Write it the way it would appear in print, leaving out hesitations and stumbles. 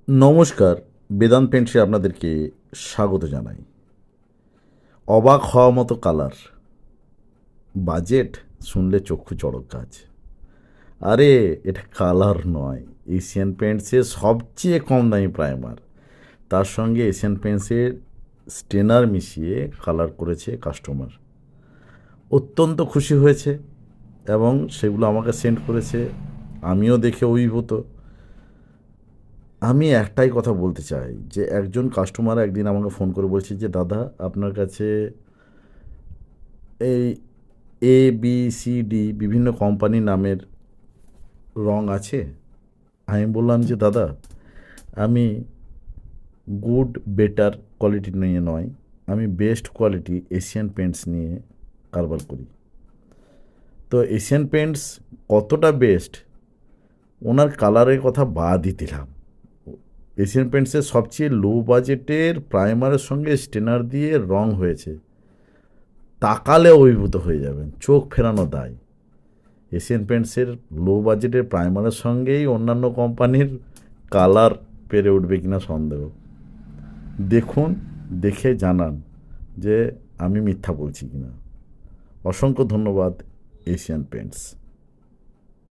নমস্কার, বেদান্ত পেন্টসে আপনাদেরকে স্বাগত জানাই। অবাক হওয়া মতো কালার, বাজেট শুনলে চক্ষু চড়ক গাছ। আরে এটা কালার নয়, এশিয়ান পেন্টসের সবচেয়ে কম দামি প্রাইমার, তার সঙ্গে এশিয়ান পেন্টসের স্টেনার মিশিয়ে কালার করেছে কাস্টমার। অত্যন্ত খুশি হয়েছে এবং সেগুলো আমাকে সেন্ড করেছে, আমিও দেখে অভিভূত। আমি একটাই কথা বলতে চাই যে একজন কাস্টমার একদিন আমাকে ফোন করে বলছে যে দাদা আপনার কাছে এই ABCD বিভিন্ন কোম্পানি নামের রং আছে। আমি বললাম যে দাদা আমি গুড বেটার কোয়ালিটি নিয়ে নয়, আমি বেস্ট কোয়ালিটি এশিয়ান পেন্টস নিয়ে কারবার করি। তো এশিয়ান পেন্টস কতটা বেস্ট ওনার কালারের কথা বাদই দিলাম। এশিয়ান পেন্টসের সবচেয়ে লো বাজেটের প্রাইমারের সঙ্গে স্টেনার দিয়ে রং হয়েছে, তাকালে অভিভূত হয়ে যাবেন, চোখ ফেরানো দায়। এশিয়ান পেন্টসের লো বাজেটের প্রাইমারের সঙ্গেই অন্যান্য কোম্পানির কালার পেরে উঠবে কিনা সন্দেহ। দেখুন, দেখে জানান যে আমি মিথ্যা বলছি কিনা। অসংখ্য ধন্যবাদ এশিয়ান পেন্টস।